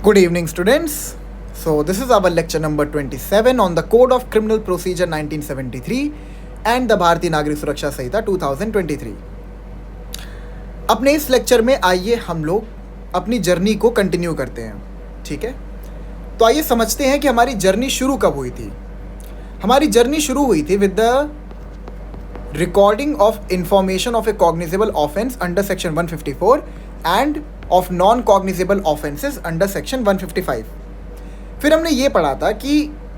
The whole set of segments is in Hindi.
Good evening, students. So, this is our lecture number 27 on the Code of Criminal Procedure 1973 and the भारतीय नागरिक सुरक्षा संहिता 2023. अपने इस लेक्चर में आइए हम लोग अपनी जर्नी को कंटिन्यू करते हैं. ठीक है, तो आइए समझते हैं कि हमारी जर्नी शुरू कब हुई थी. हमारी जर्नी शुरू हुई थी with the recording of information of A cognizable offence under section 154 end of non cognizable offences under section 155. फिर हमने ये पढ़ा था कि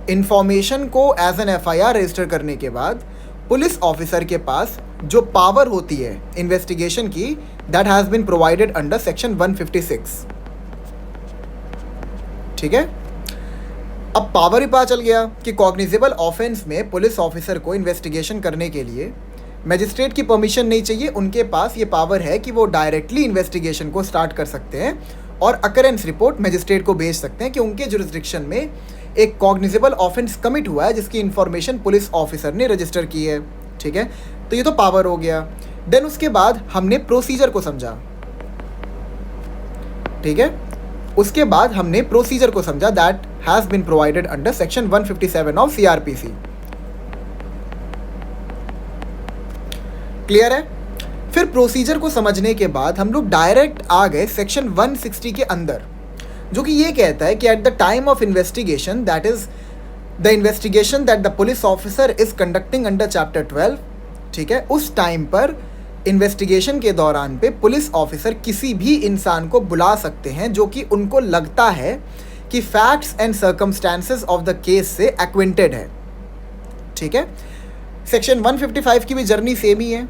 इंफॉर्मेशन को एज एन एफआईआर रजिस्टर करने के बाद पुलिस ऑफिसर के पास जो पावर होती है इन्वेस्टिगेशन की, that has been provided under section 156. ठीक है, अब पावर ही पता चल गया कि कॉग्निजेबल ऑफेंस में पुलिस ऑफिसर को इन्वेस्टिगेशन करने के लिए मैजिस्ट्रेट की परमिशन नहीं चाहिए. उनके पास ये पावर है कि वो डायरेक्टली इन्वेस्टिगेशन को स्टार्ट कर सकते हैं और अकरेंस रिपोर्ट मैजिस्ट्रेट को भेज सकते हैं कि उनके जुरिस्डिक्शन में एक कॉग्निजेबल ऑफेंस कमिट हुआ है जिसकी इन्फॉर्मेशन पुलिस ऑफिसर ने रजिस्टर की है. ठीक है, तो ये तो पावर हो गया. देन उसके बाद हमने प्रोसीजर को समझा. ठीक है, उसके बाद हमने प्रोसीजर को समझा that has been provided under section 157 of CrPC. Clear है. फिर प्रोसीजर को समझने के बाद हम लोग डायरेक्ट आ गए सेक्शन 160 के अंदर, जो कि ये कहता है कि eight the time of investigation, that is the investigation that the police officer is conducting under chapter 12. ठीक है, उस टाइम पर इन्वेस्टिगेशन के दौरान पे पुलिस ऑफिसर किसी भी इंसान को बुला सकते हैं जो कि उनको लगता है कि facts and circumstances of the case से एक्विंटेड है. ठीक है, सेक्शन 155 की भी जर्नी सेम ही है,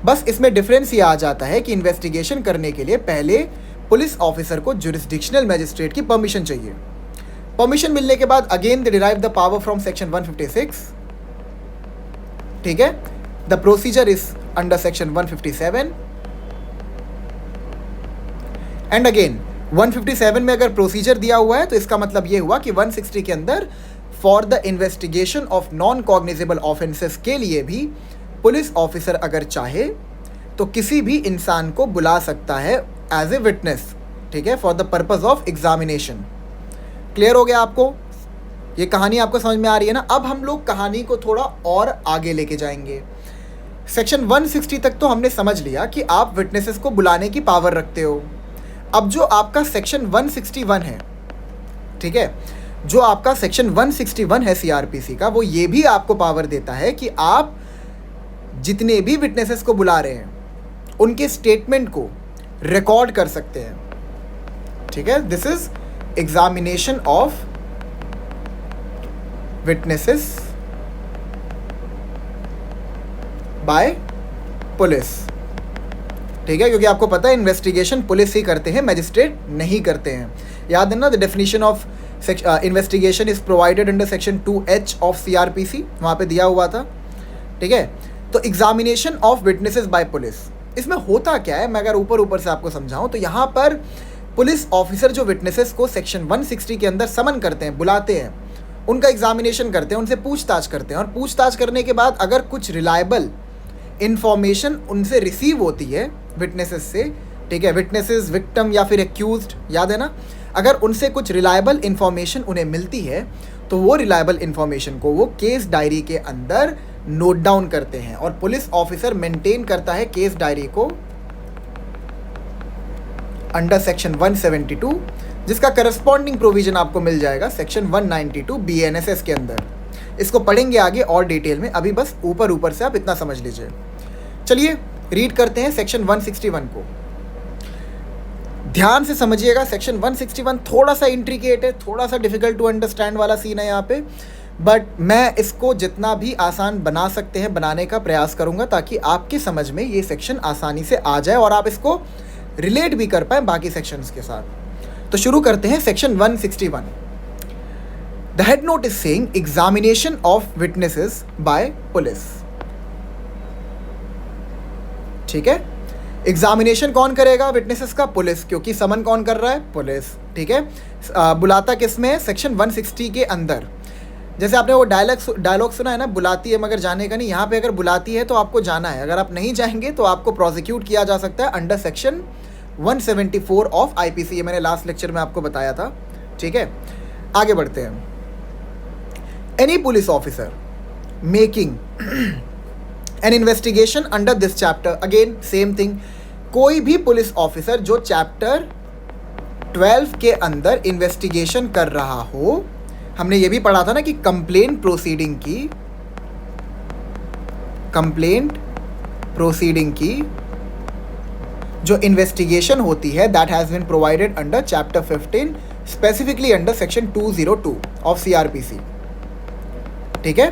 बस इसमें डिफरेंस ये आ जाता है कि इन्वेस्टिगेशन करने के लिए पहले पुलिस ऑफिसर को जुरिस्डिक्शनल मैजिस्ट्रेट की परमिशन चाहिए. परमिशन मिलने के बाद again they derive the power from section 156. ठीक है, the procedure is under section 157 and again 157 में अगर प्रोसीजर दिया हुआ है तो इसका मतलब ये हुआ कि 160 के अंदर for the investigation of non cognizable offences के लिए भी पुलिस ऑफिसर अगर चाहे तो किसी भी इंसान को बुला सकता है एज ए विटनेस. ठीक है, for the purpose of examination. Clear हो गया आपको? ये कहानी आपको समझ में आ रही है ना? अब हम लोग कहानी को थोड़ा और आगे लेके जाएंगे. सेक्शन 160 तक तो हमने समझ लिया कि आप विटनेसेस को बुलाने की पावर रखते हो. अब जो आपका सेक्शन 161 है, ठीक है, जो आपका सेक्शन 161 है सीआरपीसी का, वो ये भी आपको पावर देता है कि आप जितने भी विटनेसेस को बुला रहे हैं उनके स्टेटमेंट को रिकॉर्ड कर सकते हैं. ठीक है, this is examination of witnesses by police. ठीक है, क्योंकि आपको पता है इन्वेस्टिगेशन पुलिस ही करते हैं, मैजिस्ट्रेट नहीं करते हैं. याद है ना, the definition of investigation is provided under section 2H of CrPC, वहाँ पे दिया हुआ था. ठीक है, तो examination of witnesses by police, इसमें होता क्या है, मैं अगर ऊपर से आपको समझाऊं तो यहाँ पर पुलिस ऑफिसर जो विटनेसेस को सेक्शन 160 के अंदर समन करते हैं, बुलाते हैं, उनका एग्जामिनेशन करते हैं, उनसे पूछताछ करते हैं, और पूछताछ करने के बाद अगर कुछ रिलायबल इंफॉर्मेशन उनसे रिसीव होती है विटनेसेस से, ठीक है, विटनेसेस, विक्टिम या फिर एक्यूज्ड, याद है ना, अगर उनसे कुछ रिलायबल इंफॉर्मेशन उन्हें मिलती है तो वो रिलायबल इंफॉर्मेशन को वो केस डायरी के अंदर नोट डाउन करते हैं और पुलिस ऑफिसर मेंटेन करता है केस डायरी को अंडर सेक्शन 172, जिसका करस्पॉन्डिंग प्रोविजन आपको मिल जाएगा सेक्शन 192 BNSS के अंदर. इसको पढ़ेंगे आगे और डिटेल में, अभी बस ऊपर से आप इतना समझ लीजिए. चलिए रीड करते हैं सेक्शन 161 को. ध्यान से समझिएगा, सेक्शन 161 थोड़ा सा इंट्रिकेट है, थोड़ा सा डिफिकल्ट टू अंडरस्टैंड वाला सीन है यहाँ पे, बट मैं इसको जितना भी आसान बना सकते हैं बनाने का प्रयास करूंगा ताकि आपकी समझ में ये सेक्शन आसानी से आ जाए और आप इसको रिलेट भी कर पाए बाकी सेक्शंस के साथ. तो शुरू करते हैं section 161. The head note is saying examination of witnesses by police. ठीक है, एग्जामिनेशन कौन करेगा विटनेसेस का? पुलिस, क्योंकि समन कौन कर रहा है? पुलिस. ठीक है, बुलाता किसमें? सेक्शन 160 के अंदर. जैसे आपने वो डायलॉग सुना है ना, बुलाती है मगर जाने का नहीं. यहाँ पे अगर बुलाती है तो आपको जाना है, अगर आप नहीं जाएंगे तो आपको प्रोसिक्यूट किया जा सकता है अंडर सेक्शन 174 ऑफ आईपीसी। ये मैंने लास्ट लेक्चर में आपको बताया था, ठीक है। आगे बढ़ते हैं। Any police officer making an investigation under this chapter, again same thing, कोई भी पुलिस ऑफिसर जो चैप्टर 12 के अंदर इन्वेस्टिगेशन कर रहा हो, हमने ये भी पढ़ा था ना कि कंप्लेंट प्रोसीडिंग की जो इन्वेस्टिगेशन होती है that has been provided under chapter 15 specifically under section 202 of CrPC, ठीक है।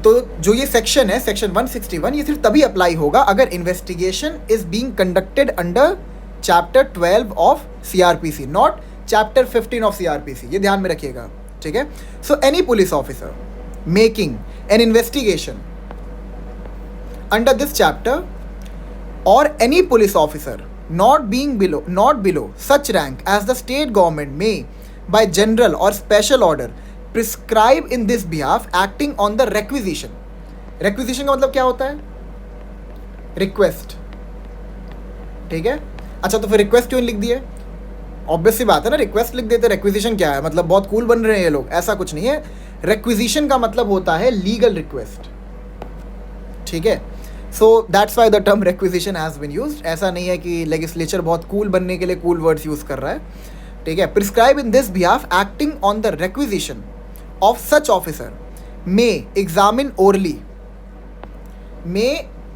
तो जो ये सेक्शन है सेक्शन 161, ये सिर्फ तभी अप्लाई होगा अगर investigation is being conducted under chapter 12 of CrPC, not chapter 15 of CrPC, ये ध्यान में रखिएगा, ठीक है। So any police officer making an investigation under this chapter or any police officer not below such rank as the state government may by general or special order prescribe in this behalf acting on the requisition का मतलब क्या होता है? रिक्वेस्ट, ठीक है। अच्छा, तो फिर रिक्वेस्ट क्यों लिख दिए? ऑब्वियस सी बात है ना, रिक्वेस्ट लिख देते, रिक्विजिशन क्या है? मतलब बहुत कूल बन रहे हैं ये लोग, ऐसा कुछ नहीं है। रिक्विजिशन का मतलब होता है लीगल रिक्वेस्ट, ठीक है। So that's why the term requisition has been used. ऐसा नहीं है कि लेजिस्लेचर बहुत कूल बनने के लिए कूल वर्ड्स यूज़ कर रहा है, ठीक है। Prescribe in this behalf acting on the requisition of such officer may examine orally. May,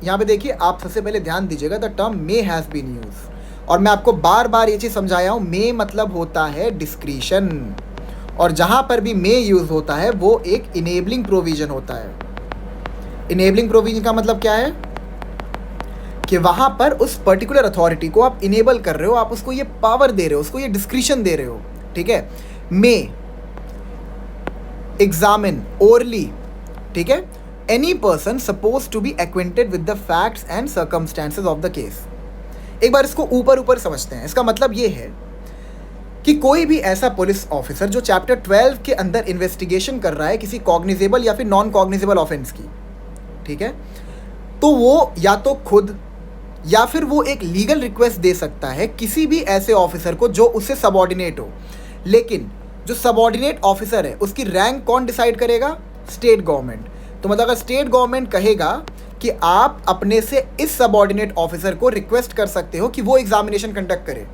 यहाँ पे देखिए, आप सबसे पहले ध्यान दीजिएगा, the term may has been use, और मैं आपको बार बार ये चीज़ समझाया हूँ, मे मतलब होता है डिस्क्रिशन, और जहाँ पर भी मे यूज़ होता है वो एक इनेबलिंग प्रोविजन होता है। इनेबलिंग प्रोविजन का मतलब क्या है कि वहाँ पर उस पर्टिकुलर अथॉरिटी को आप इनेबल कर रहे हो, आप उसको ये पावर दे रहे हो, उसको ये डिस्क्रिशन दे रहे हो, ठीक है। मे एग्जामिन ओरली, ठीक है, any person suppose to be acquainted with the facts and circumstances of the case. एक बार इसको ऊपर समझते हैं। इसका मतलब ये है कि कोई भी ऐसा पुलिस ऑफिसर जो चैप्टर 12 के अंदर इन्वेस्टिगेशन कर रहा है किसी कॉग्निजेबल या फिर नॉन कॉग्निजेबल ऑफेंस की, ठीक है, तो वो या तो खुद या फिर वो एक लीगल रिक्वेस्ट दे सकता है किसी भी ऐसे ऑफिसर को जो उससे सबऑर्डिनेट हो। लेकिन जो सबऑर्डिनेट ऑफिसर है उसकी रैंक कौन डिसाइड करेगा? State government. तो मतलब अगर स्टेट गवर्नमेंट कहेगा कि आप अपने से इस सबऑर्डिनेट ऑफिसर को रिक्वेस्ट कर सकते हो कि वो एग्जामिनेशन कंडक्ट करे,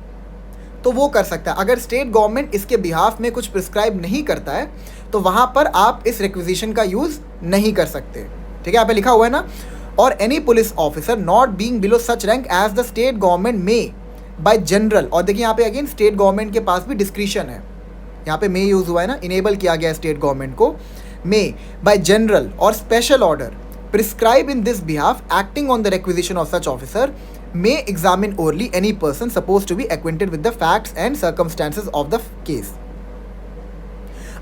तो वो कर सकता है। अगर स्टेट गवर्नमेंट इसके बिहाफ में कुछ प्रिस्क्राइब नहीं करता है तो वहाँ पर आप इस रिक्विजिशन का यूज़ नहीं कर सकते, ठीक है। यहाँ पे लिखा हुआ है ना, और any police officer not being below such rank as the state government may by general, और देखिए यहाँ पे अगेन स्टेट गवर्नमेंट के पास भी डिस्क्रिशन है, यहाँ पे मे यूज़ हुआ है ना, इनेबल किया गया स्टेट गवर्नमेंट को। May by general or special order prescribe in this behalf acting on the requisition of such officer may examine orally any person suppose to be acquainted with the facts and circumstances of the case.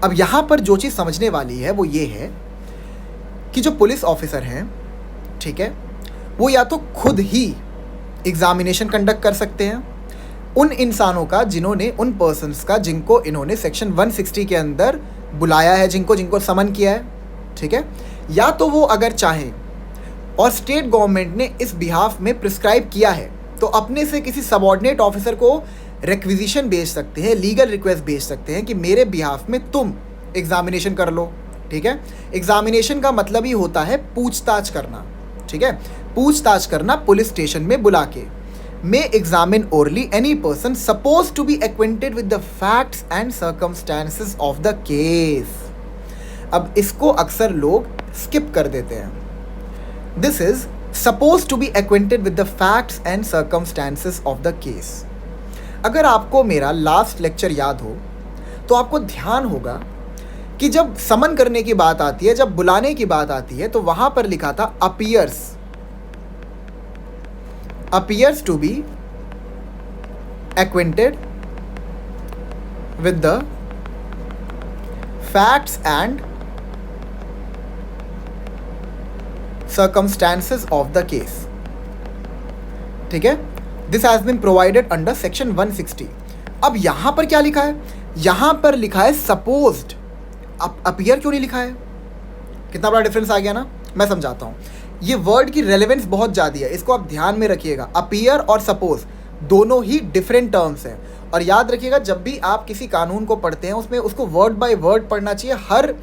अब यहाँ पर जो चीज़ समझने वाली है वो ये है कि जो पुलिस ऑफिसर हैं, ठीक है, वो या तो खुद ही एग्जामिनेशन कंडक्ट कर सकते हैं उन इंसानों का जिन्होंने, उन पर्सन्स का जिनको इन्होंने सेक्शन 160 के अंदर बुलाया है, जिनको समन किया है, ठीक है, या तो वो अगर चाहें और स्टेट गवर्नमेंट ने इस बिहाफ में प्रिस्क्राइब किया है तो अपने से किसी सबऑर्डिनेट ऑफिसर को रिक्विजिशन भेज सकते हैं, लीगल रिक्वेस्ट भेज सकते हैं कि मेरे बिहाफ में तुम एग्जामिनेशन कर लो, ठीक है। एग्जामिनेशन का मतलब ही होता है पूछताछ करना, ठीक है, पूछताछ करना पुलिस स्टेशन में बुला के। May examine orally any person suppose to be acquainted with the facts and circumstances of the case. अब इसको अक्सर लोग स्किप कर देते हैं। This is suppose to be acquainted with the facts and circumstances of the case. अगर आपको मेरा लास्ट लेक्चर याद हो तो आपको ध्यान होगा कि जब समन करने की बात आती है, जब बुलाने की बात आती है, तो वहां पर लिखा था appears to be acquainted with the facts and circumstances of the case, ठीक है। This has been provided under section 160। अब यहां पर क्या लिखा है? यहां पर लिखा है सपोज्ड। अपीयर क्यों नहीं लिखा है? कितना बड़ा डिफरेंस आ गया ना। मैं समझाता हूँ, ये वर्ड की रेलेवेंस बहुत ज़्यादा है, इसको आप ध्यान में रखिएगा। अपीयर और सपोज दोनों ही डिफरेंट टर्म्स हैं। और याद रखिएगा, जब भी आप किसी कानून को पढ़ते हैं उसमें उसको वर्ड बाय वर्ड पढ़ना चाहिए। हर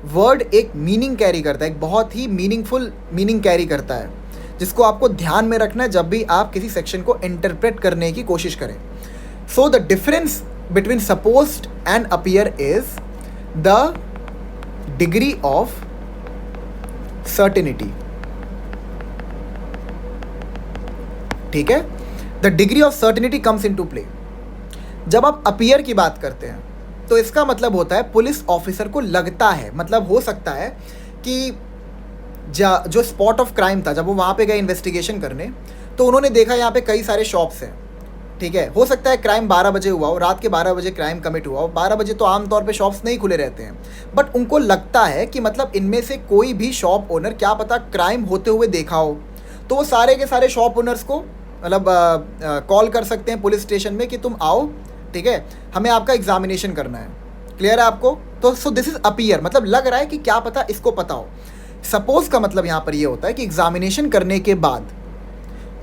वर्ड एक मीनिंग कैरी करता है, एक बहुत ही मीनिंगफुल मीनिंग कैरी करता है, जिसको आपको ध्यान में रखना है जब भी आप किसी सेक्शन को इंटरप्रेट करने की कोशिश करें। So the difference between supposed and appear is the degree of certainty. ठीक है, the degree of certainty comes into play. जब आप अपीयर की बात करते हैं तो इसका मतलब होता है पुलिस ऑफिसर को लगता है, मतलब हो सकता है कि जो स्पॉट ऑफ क्राइम था, जब वो वहाँ पे गए इन्वेस्टिगेशन करने, तो उन्होंने देखा यहाँ पे कई सारे शॉप्स हैं। ठीक है, हो सकता है क्राइम 12 बजे हुआ हो, रात के 12 बजे क्राइम कमिट हुआ हो। 12 बजे तो आमतौर पे शॉप्स नहीं खुले रहते हैं, बट उनको लगता है कि मतलब इनमें से कोई भी शॉप ओनर क्या पता क्राइम होते हुए देखा हो, तो वो सारे के सारे शॉप ओनर्स को मतलब कॉल कर सकते हैं पुलिस स्टेशन में कि तुम आओ, ठीक है, हमें आपका एग्जामिनेशन करना है। क्लियर है आपको? तो सो दिस इज अपीयर, मतलब लग रहा है कि क्या पता इसको पता हो। सपोज का मतलब यहाँ पर ये होता है कि एग्जामिनेशन करने के बाद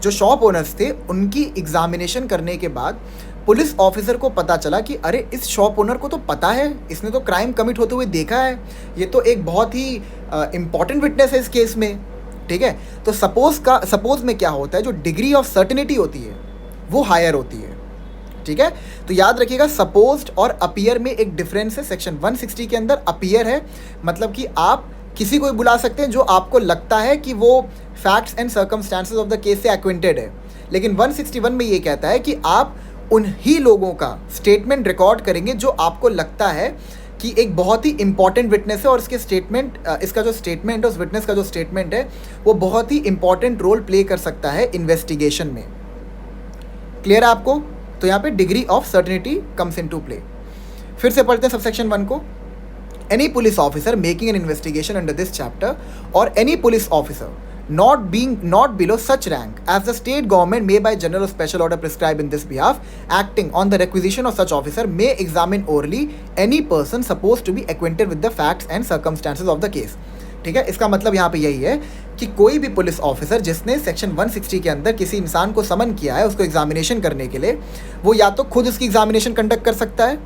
जो शॉप ओनर्स थे, उनकी एग्जामिनेशन करने के बाद पुलिस ऑफिसर को पता चला कि अरे इस शॉप ओनर को तो पता है, इसने तो क्राइम कमिट होते हुए देखा है, ये तो एक बहुत ही इम्पॉर्टेंट विटनेस है इस केस में। ठीक है, तो सपोज में क्या होता है, जो डिग्री ऑफ सर्टेनिटी होती है वो हायर होती है। ठीक है, तो याद रखिएगा सपोज्ड और अपीयर में एक डिफरेंस है। सेक्शन 160 के अंदर अपीयर है, मतलब कि आप किसी को भी बुला सकते हैं जो आपको लगता है कि वो facts and circumstances of the case से एक्विंटेड है। लेकिन 161 में ये कहता है कि आप उन्हीं लोगों का स्टेटमेंट रिकॉर्ड करेंगे जो आपको लगता है कि एक बहुत ही इंपॉर्टेंट विटनेस है और इसके स्टेटमेंट, इसका जो स्टेटमेंट है, उस विटनेस का जो स्टेटमेंट है वो बहुत ही इंपॉर्टेंट रोल प्ले कर सकता है इन्वेस्टिगेशन में। क्लियर है आपको? तो यहाँ पे degree of certainty comes into play. फिर से पढ़ते हैं सबसेक्शन 1 को। Any police officer making an investigation under this chapter or any police officer not below such rank as the state government may by general or special order prescribe in this behalf, acting on the requisition of such officer, may examine orally any person supposed to be acquainted with the facts and circumstances of the case। ठीक है, इसका मतलब यहाँ पे यही है कि कोई भी पुलिस ऑफिसर जिसने सेक्शन 160 के अंदर किसी इंसान को समन किया है उसको एग्जामिनेशन करने के लिए, वो या तो खुद उसकी एग्जामिनेशन कंडक्ट कर सकता है,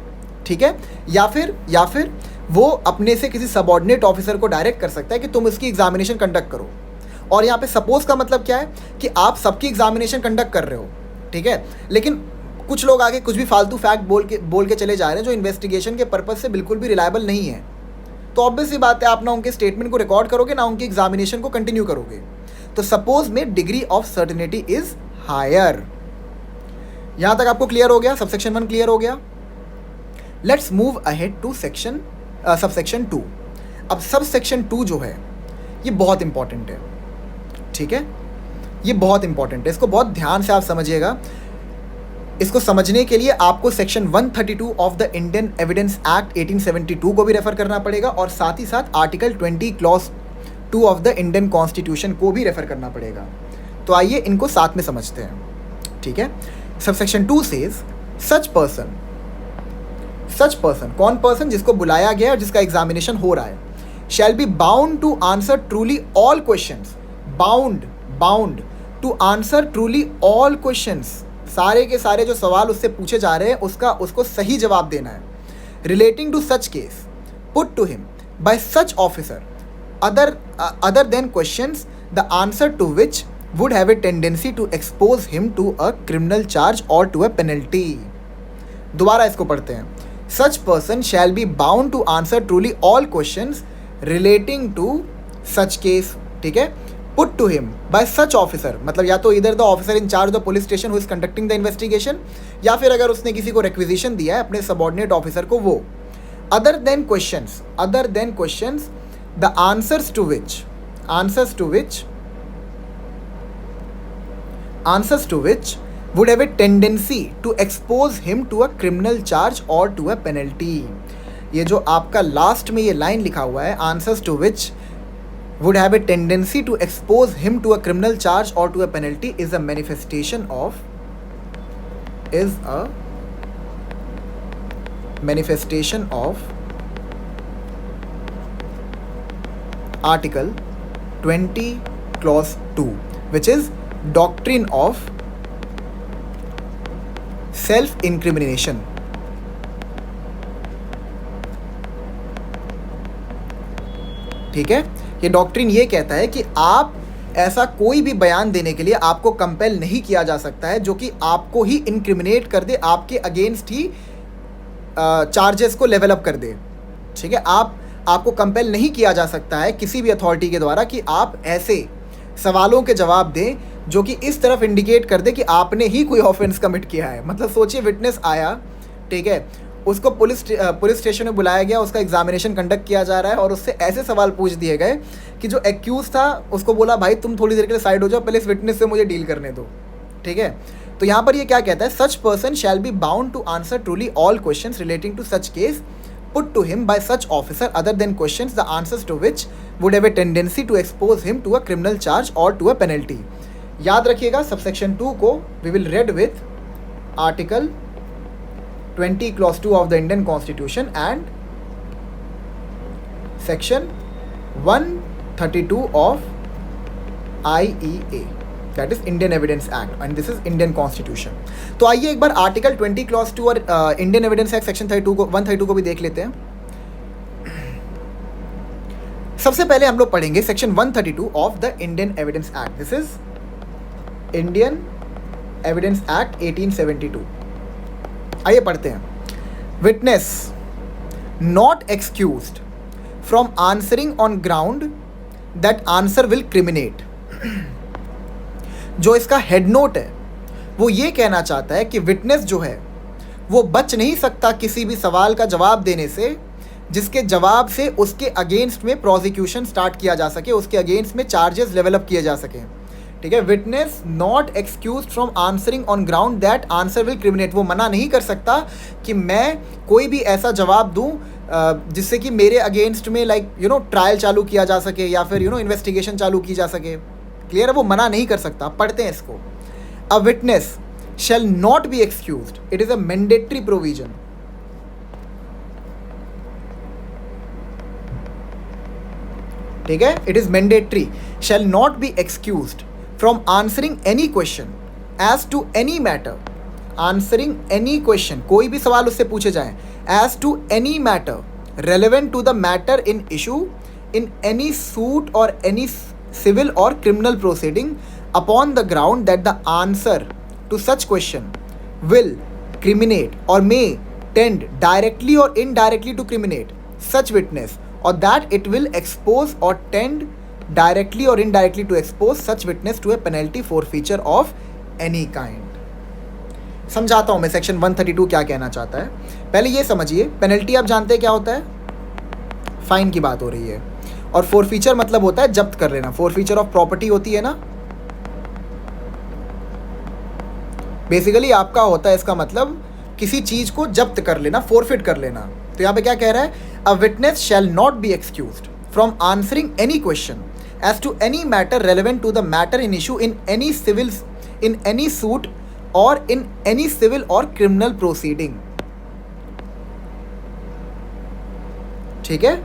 ठीक है, या फिर वो अपने से किसी सबऑर्डिनेट ऑफिसर को डायरेक्ट कर सकता है कि तुम उसकी एग्जामिनेशन कंडक्ट करो। और यहाँ पे सपोज का मतलब क्या है कि आप सबकी एग्जामिनेशन कंडक्ट कर रहे हो, ठीक है, लेकिन कुछ लोग आगे कुछ भी फालतू फैक्ट बोल के चले जा रहे हैं जो इन्वेस्टिगेशन के पर्पज से बिल्कुल भी रिलायबल नहीं है। तो ऑब्वियस सी बात है, आप ना उनके स्टेटमेंट को रिकॉर्ड करोगे ना उनकी एग्जामिनेशन को कंटिन्यू करोगे। तो सपोज में degree of certainty is higher. यहाँ तक आपको क्लियर हो गया? सबसेक्शन 1 क्लियर हो गया। Let's move ahead to subsection 2। अब सबसेक्शन 2 जो है ये बहुत इंपॉर्टेंट है, ठीक है, ये बहुत इंपॉर्टेंट है, इसको बहुत ध्यान से आप समझिएगा। इसको समझने के लिए आपको section 132 of the Indian evidence act 1872 को भी रेफर करना पड़ेगा और साथ ही साथ article 20 clause 2 of the Indian constitution को भी रेफर करना पड़ेगा। तो आइए इनको साथ में समझते हैं, ठीक है। सबसेक्शन 2 सेज सच पर्सन, कौन पर्सन? जिसको बुलाया गया और जिसका एग्जामिनेशन हो रहा है, shall be bound to answer truly all questions. Bound to answer truly all questions, सारे के सारे जो सवाल उससे पूछे जा रहे हैं उसको सही जवाब देना है। Relating to such case put to him by such officer other than questions the answer to which would have a tendency to expose him to a criminal charge or to a penalty. दोबारा इसको पढ़ते हैं। Such person shall be bound to answer truly all questions relating to such case, ठीक है, put to him by such officer, मतलब या तो इधर the officer in charge the police station who is conducting the investigation, या फिर अगर उसने किसी को रिक्विजिशन दिया है अपने सबऑर्डिनेट ऑफिसर को, वो। Other than questions the answers to which would have a tendency to expose him to a criminal charge or to a penalty। ये जो आपका लास्ट में ये लाइन लिखा हुआ है, answers to which would have a tendency to expose him to a criminal charge or to a penalty, is a manifestation of Article 20 Clause 2, which is doctrine of self incrimination. ठीक है, ये डॉक्ट्रिन ये कहता है कि आप ऐसा कोई भी बयान देने के लिए आपको कंपेल नहीं किया जा सकता है जो कि आपको ही इंक्रिमिनेट कर दे, आपके अगेंस्ट ही चार्जेस को लेवल अप कर दे। ठीक है, आपको कंपेल नहीं किया जा सकता है किसी भी अथॉरिटी के द्वारा कि आप ऐसे सवालों के जवाब दें जो कि इस तरफ इंडिकेट कर दे कि आपने ही कोई ऑफेंस कमिट किया है। मतलब सोचिए, विटनेस आया, ठीक है, उसको पुलिस स्टेशन में बुलाया गया, उसका एग्जामिनेशन कंडक्ट किया जा रहा है और उससे ऐसे सवाल पूछ दिए गए कि जो एक्यूज था उसको बोला भाई तुम थोड़ी देर के लिए साइड हो जाओ, पहले इस विटनेस से मुझे डील करने दो। ठीक है, तो यहाँ पर ये क्या कहता है, such person shall be bound to answer truly all questions relating to such case put to him by such officer other than questions the answers to which would have a tendency to expose him to a criminal charge or to a penalty। याद रखिएगा, सबसेक्शन 2 को we will read with article 20 clause 2 of the Indian Constitution and section 132 of IEA, that is Indian Evidence Act, and this is Indian Constitution। तो आइए एक बार आर्टिकल 20 क्लॉज 2 और इंडियन एविडेंस एक्ट सेक्शन 132 को भी देख लेते हैं। सबसे पहले हम लोग पढ़ेंगे section 132 of the Indian evidence act. This is Indian evidence act 1872। आइए पढ़ते हैं। Witness not excused from answering on ground that answer will criminate. जो इसका हेड नोट है वो ये कहना चाहता है कि विटनेस जो है वो बच नहीं सकता किसी भी सवाल का जवाब देने से जिसके जवाब से उसके अगेंस्ट में प्रोसिक्यूशन स्टार्ट किया जा सके, उसके अगेंस्ट में चार्जेस डेवलप किए जा सके। ठीक है, witness not excused from answering on ground that answer will criminate. वो मना नहीं कर सकता कि मैं कोई भी ऐसा जवाब दूं जिससे कि मेरे अगेंस्ट में ट्रायल चालू किया जा सके या फिर इन्वेस्टिगेशन चालू की जा सके। क्लियर है, वो मना नहीं कर सकता। पढ़ते हैं इसको। A witness shall not be excused. It is a mandatory provision. ठीक है, it is mandatory. Shall not be excused from answering any question as to any matter. Answering any question, कोई भी सवाल उससे पूछे जाए, as to any matter relevant to the matter in issue in any suit or any civil or criminal proceeding upon the ground that the answer to such question will criminate or may tend directly or indirectly to criminate such witness, or that it will expose or tend directly or indirectly to expose such witness to a penalty forfeiture of any kind। समझाता हूँ मैं सेक्शन 132 क्या कहना चाहता है। पहले ये समझिए, पेनल्टी आप जानते हैं क्या होता है, फाइन की बात हो रही है, और फोरफीचर मतलब होता है जब्त कर लेना। फोरफीचर ऑफ प्रॉपर्टी होती है ना, बेसिकली आपका होता है इसका मतलब किसी चीज को जब्त कर लेना, फोरफिट कर लेना। तो यहाँ पे क्या कह रहा है, a witness shall not be excused from answering any question as to any matter relevant to the matter in issue in any suit or in any civil or criminal proceeding. ठीक है,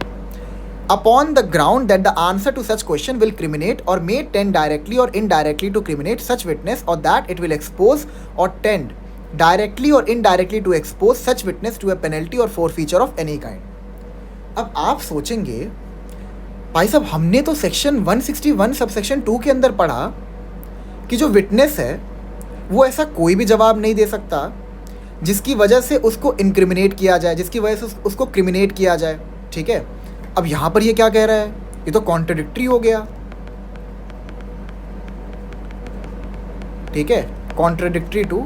upon the ground that the answer to such question will criminate or may tend directly or indirectly to criminate such witness, or that it will expose or tend directly or indirectly to expose such witness to a penalty or forfeiture of any kind। अब आप सोचेंगे भाई साहब, हमने तो सेक्शन 161 सबसेक्शन 2 के अंदर पढ़ा कि जो विटनेस है वो ऐसा कोई भी जवाब नहीं दे सकता जिसकी वजह से उसको इंक्रिमिनेट किया जाए, जिसकी वजह से उसको क्रिमिनेट किया जाए। ठीक है, अब यहां पर ये क्या कह रहा है, ये तो कॉन्ट्रडिक्टरी हो गया। ठीक है, कॉन्ट्रडिक्टरी टू,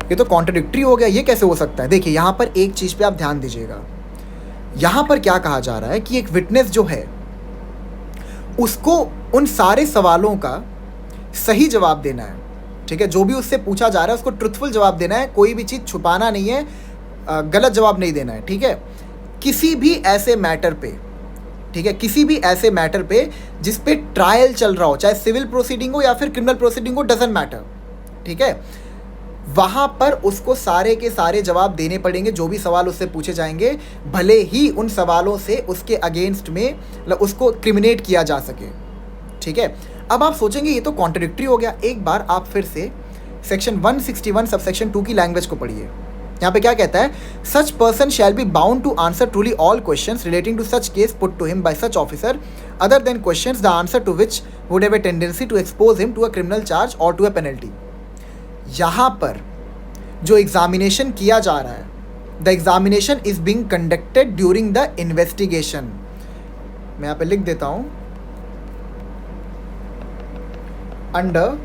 ये तो कॉन्ट्रडिक्टरी हो गया। ये कैसे हो सकता है? देखिए यहां पर एक चीज पे आप ध्यान दीजिएगा। यहां पर क्या कहा जा रहा है कि एक विटनेस जो है उसको उन सारे सवालों का सही जवाब देना है। ठीक है, जो भी उससे पूछा जा रहा है उसको ट्रुथफुल जवाब देना है, कोई भी चीज़ छुपाना नहीं है, गलत जवाब नहीं देना है। ठीक है, किसी भी ऐसे मैटर पे, ठीक है, किसी भी ऐसे मैटर पे जिस पे ट्रायल चल रहा हो, चाहे सिविल प्रोसीडिंग हो या फिर क्रिमिनल प्रोसीडिंग हो, डजंट मैटर। ठीक है, वहाँ पर उसको सारे के सारे जवाब देने पड़ेंगे जो भी सवाल उससे पूछे जाएंगे, भले ही उन सवालों से उसके अगेंस्ट में उसको क्रिमिनेट किया जा सके। ठीक है, अब आप सोचेंगे ये तो कॉन्ट्रडिक्टरी हो गया। एक बार आप फिर से सेक्शन 161 सबसेक्शन 2 की लैंग्वेज को पढ़िए। यहाँ पे क्या कहता है, such person shall be bound to answer truly all questions relating to such case put to him by such officer other than questions the answer to which would have a tendency to expose him to a criminal charge or to a penalty. यहाँ पर जो एग्जामिनेशन किया जा रहा है, the examination is being conducted during the investigation. मैं यहाँ पे लिख देता हूँ, under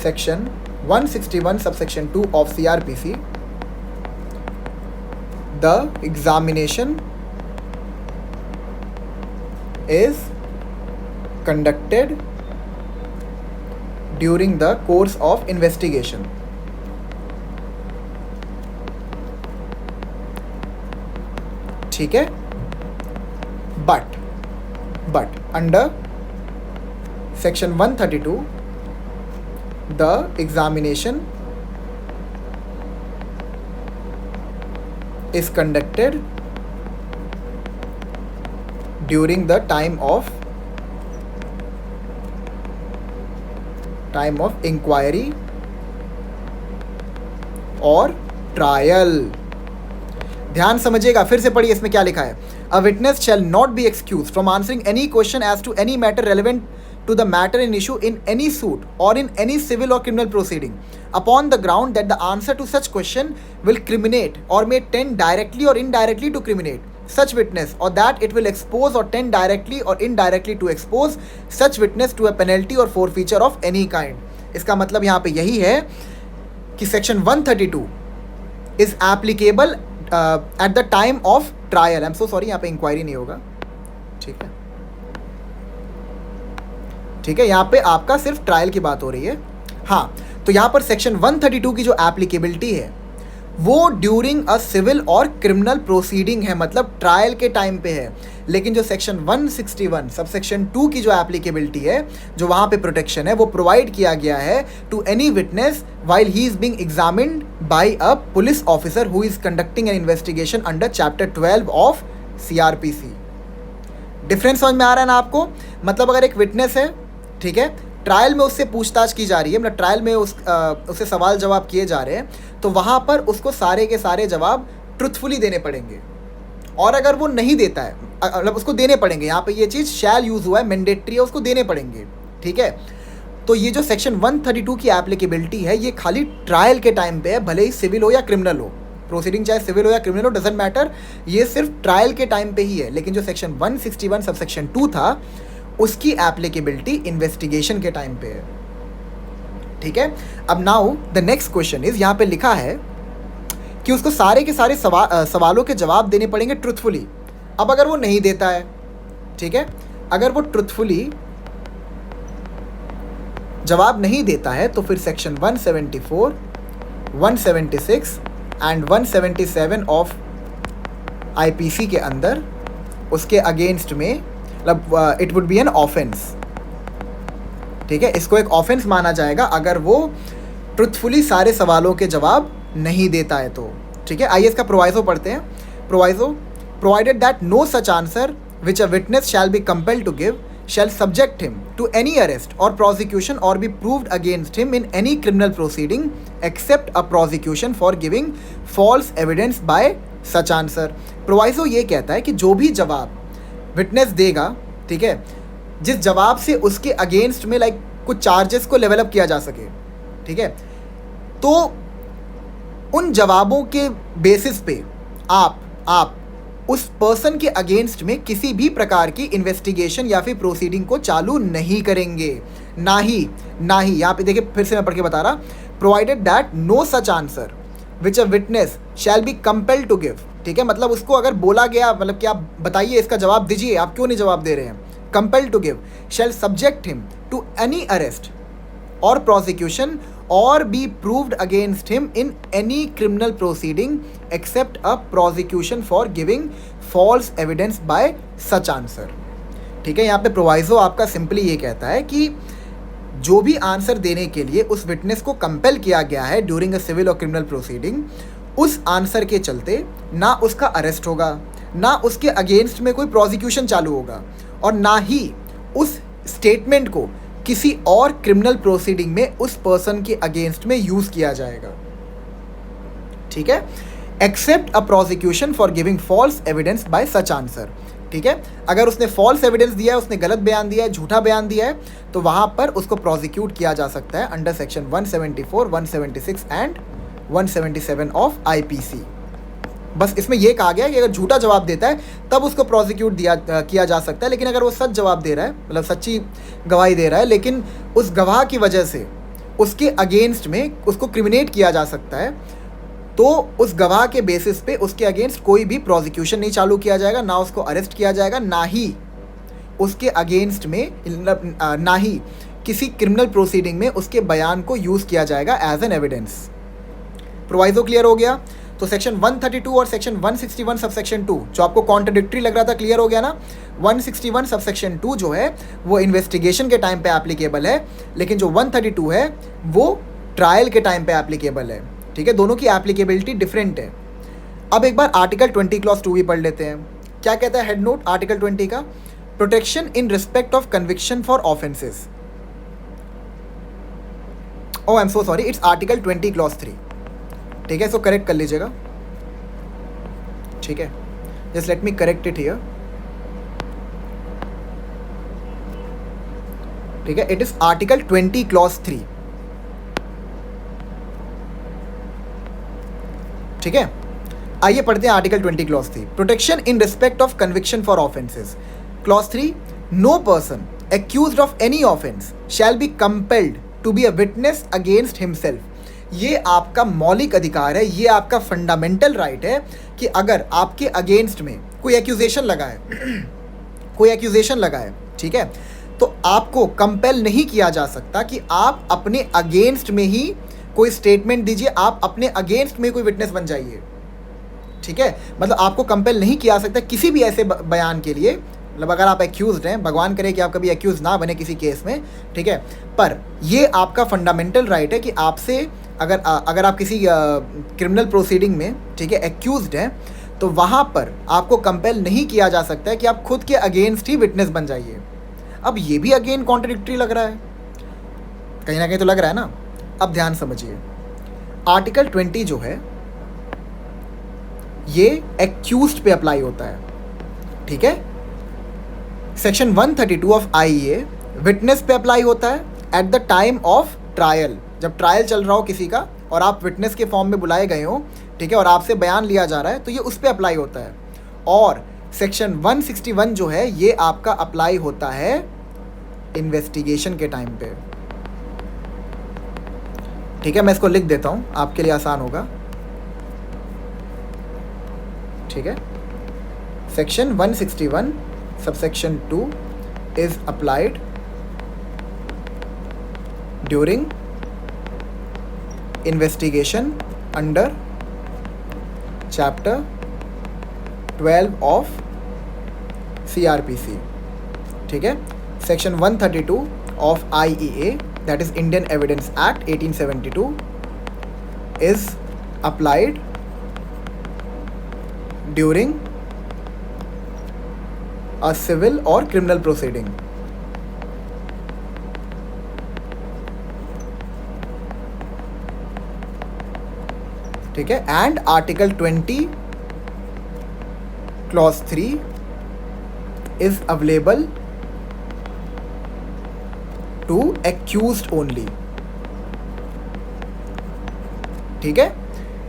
section 161 subsection 2 of CRPC, the examination is conducted during the course of investigation. ठीक है, but under section 132 the examination is conducted during the time of inquiry और ट्रायल। ध्यान समझिएगा, फिर से पढ़िए इसमें क्या लिखा है। A witness shall not be excuse from answering any question as to any matter relevant to the matter in issue in any suit or in any civil or criminal proceeding upon the ground that the answer to such question will criminate or may tend directly or indirectly to criminate such witness, or that it will expose or tend directly or indirectly to expose such witness to a penalty or forfeiture of any kind। इसका मतलब यहाँ पे यही है कि section 132 is applicable at the time of trial। I'm so sorry, यहाँ पे इंक्वायरी नहीं होगा, ठीक है, ठीक है, यहाँ पे आपका सिर्फ ट्रायल की बात हो रही है। हाँ, तो यहाँ पर सेक्शन 132 की जो एप्लीकेबिलिटी है वो during a civil or criminal proceeding है, मतलब ट्रायल के टाइम पे है। लेकिन जो सेक्शन 161 सबसेक्शन 2 की जो एप्लीकेबिलिटी है, जो वहाँ पे प्रोटेक्शन है, वो प्रोवाइड किया गया है to any witness while he is being examined by a police officer who is conducting an investigation under chapter 12 of CRPC। Difference समझ में आ रहा है ना आपको? मतलब अगर एक विटनेस है, ठीक है, ट्रायल में उससे पूछताछ की जा रही है, मतलब ट्रायल में उससे सवाल जवाब किए जा रहे हैं, तो वहाँ पर उसको सारे के सारे जवाब ट्रुथफुली देने पड़ेंगे। और अगर वो नहीं देता है, मतलब उसको देने पड़ेंगे, यहाँ पे ये चीज़ शैल यूज़ हुआ है, मैंडेटरी है, उसको देने पड़ेंगे, ठीक है। तो ये जो सेक्शन 132 की एप्लीकेबिलिटी है, ये खाली ट्रायल के टाइम पे है, भले ही सिविल हो या क्रिमिनल हो, प्रोसीडिंग चाहे सिविल हो या क्रिमिनल हो, डजेंट मैटर, ये सिर्फ ट्रायल के टाइम पे ही है। लेकिन जो सेक्शन 161 सबसेक्शन 2 था, उसकी एप्लीकेबिलिटी इन्वेस्टिगेशन के टाइम पे है, ठीक है। अब now the next question is, यहाँ पे लिखा है कि उसको सारे के सारे सवालों के जवाब देने पड़ेंगे ट्रुथफुली। अब अगर वो नहीं देता है, ठीक है, अगर वो ट्रुथफुली जवाब नहीं देता है, तो फिर सेक्शन 174, 176 एंड 177 ऑफ IPC के अंदर उसके अगेंस्ट में, मतलब it would be an offence, ठीक है, इसको एक ऑफेंस माना जाएगा अगर वो ट्रुथफुली सारे सवालों के जवाब नहीं देता है तो, ठीक है। आइए इसका प्रोवाइजो पढ़ते हैं। Proviso, provided that no such answer which a witness shall be compelled to give shall subject him to any arrest or prosecution or be proved against him in any criminal proceeding except a prosecution for giving false evidence by such answer। Proviso ये कहता है कि जो भी जवाब विटनेस देगा, ठीक है, जिस जवाब से उसके अगेंस्ट में लाइक कुछ चार्जेस को डेवलप किया जा सके, ठीक है, तो उन जवाबों के बेसिस पे आप उस पर्सन के अगेंस्ट में किसी भी प्रकार की इन्वेस्टिगेशन या फिर प्रोसीडिंग को चालू नहीं करेंगे। ना ही यहाँ पे देखिए, फिर से मैं पढ़ के बता रहा, provided that no such answer which a witness shall be compelled to give, ठीक है, मतलब उसको अगर बोला गया, मतलब कि आप बताइए, इसका जवाब दीजिए, आप क्यों नहीं जवाब दे रहे हैं, compelled to give, shall subject him to any arrest or prosecution or be proved against him in any criminal proceeding except a prosecution for giving false evidence by such answer। ठीक है, यहाँ पे प्रोवाइजो आपका सिंपली ये कहता है कि जो भी आंसर देने के लिए उस विटनेस को कंपेल किया गया है during a civil or criminal proceeding, उस आंसर के चलते ना उसका अरेस्ट होगा, ना उसके अगेंस्ट में कोई प्रोसिक्यूशन चालू होगा, और ना ही उस स्टेटमेंट को किसी और क्रिमिनल प्रोसीडिंग में उस पर्सन के अगेंस्ट में यूज किया जाएगा, ठीक है, except a prosecution for giving false evidence by such answer, ठीक है। अगर उसने फॉल्स एविडेंस दिया है, उसने गलत बयान दिया है, झूठा बयान दिया है, तो वहां पर उसको प्रोसिक्यूट किया जा सकता है under section 174, 176 and 177 of IPC. बस इसमें यह कहा गया है कि अगर झूठा जवाब देता है तब उसको प्रोसिक्यूट किया जा सकता है, लेकिन अगर वो सच जवाब दे रहा है, मतलब सच्ची गवाही दे रहा है, लेकिन उस गवाह की वजह से उसके अगेंस्ट में उसको क्रिमिनेट किया जा सकता है, तो उस गवाह के बेसिस पे उसके अगेंस्ट कोई भी प्रोसिक्यूशन नहीं चालू किया जाएगा, ना उसको अरेस्ट किया जाएगा, ना ही उसके अगेंस्ट में, ना ही किसी क्रिमिनल प्रोसीडिंग में उसके बयान को यूज़ किया जाएगा as an evidence. Proviso clear हो गया? तो सेक्शन 132 और सेक्शन 161 सबसेक्शन 2 जो आपको कॉन्ट्रडिक्टरी लग रहा था, क्लियर हो गया ना? 161 सबसेक्शन 2 जो है वो इन्वेस्टिगेशन के टाइम पे एप्लीकेबल है, लेकिन जो 132 है वो ट्रायल के टाइम पे एप्लीकेबल है, ठीक है। दोनों की एप्लीकेबिलिटी डिफरेंट है। अब एक बार आर्टिकल 20 क्लॉज 2 भी पढ़ लेते हैं। क्या कहता है हेड नोट आर्टिकल 20 का? Protection in respect of conviction for offences. Oh I am so sorry, it's article 20 clause 3, ठीक है। सो करेक्ट कर लीजिएगा, ठीक है। Just let me correct it here, ठीक है। इट इज आर्टिकल 20 क्लॉज 3, ठीक है। आइए पढ़ते हैं article 20 clause 3। Protection in respect of conviction for offences. Clause 3, no person accused of any offence shall be compelled to be a witness against himself. ये आपका मौलिक अधिकार है, ये आपका फंडामेंटल राइट है कि अगर आपके अगेंस्ट में कोई एक्यूजेशन लगा है कोई एक्यूजेशन लगा है, ठीक है, तो आपको कंपेल नहीं किया जा सकता कि आप अपने अगेंस्ट में ही कोई स्टेटमेंट दीजिए, आप अपने अगेंस्ट में कोई विटनेस बन जाइए, ठीक है। मतलब आपको कंपेल नहीं किया जा सकता किसी भी ऐसे बयान के लिए, मतलब अगर आप एक्यूज्ड हैं, भगवान करे कि आप कभी एक्यूज ना बने किसी केस में, ठीक है, पर ये आपका फंडामेंटल राइट है कि आपसे अगर आप किसी क्रिमिनल प्रोसीडिंग में, ठीक है, एक्यूज्ड हैं, तो वहाँ पर आपको कंपेल नहीं किया जा सकता है कि आप खुद के अगेंस्ट ही विटनेस बन जाइए। अब ये भी अगेन कॉन्ट्रडिक्टरी लग रहा है, कहीं ना कहीं तो लग रहा है ना। अब ध्यान समझिए, आर्टिकल 20 जो है ये एक्यूज्ड पे अप्लाई होता है, ठीक है। सेक्शन 132 ऑफ आईए विटनेस पे अप्लाई होता है eight the time of trial, जब ट्रायल चल रहा हो किसी का और आप विटनेस के फॉर्म में बुलाए गए हो, ठीक है, और आपसे बयान लिया जा रहा है, तो ये उस पर अप्लाई होता है। और सेक्शन 161 जो है ये आपका अप्लाई होता है इन्वेस्टिगेशन के टाइम पे, ठीक है। मैं इसको लिख देता हूं, आपके लिए आसान होगा, ठीक है। Section 161 subsection 2 is applied during investigation under chapter 12 of CRPC, ठीक है। Section 132 of IEA, that is Indian Evidence Act 1872, is applied during a civil or criminal proceeding, ठीक है। And article 20 clause 3 is available to accused only, ठीक है।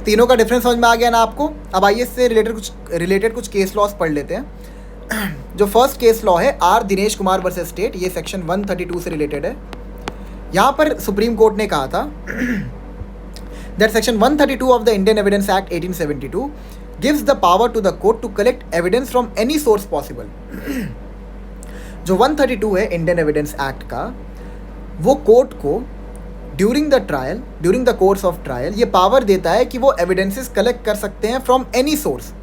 तीनों का डिफरेंस समझ में आ गया ना आपको? अब आइए इससे रिलेटेड कुछ केस लॉस पढ़ लेते हैं। जो फर्स्ट केस लॉ है R Dinesh Kumar versus state, ये सेक्शन 132 से रिलेटेड है। यहाँ पर सुप्रीम कोर्ट ने कहा था that section 132 of the Indian Evidence Act 1872 gives the power to the court to collect evidence from any source possible। जो 132 है इंडियन एविडेंस एक्ट का, वो कोर्ट को during the course of trial ये पावर देता है कि वो एविडेंसेस कलेक्ट कर सकते हैं फ्रॉम एनी सोर्स,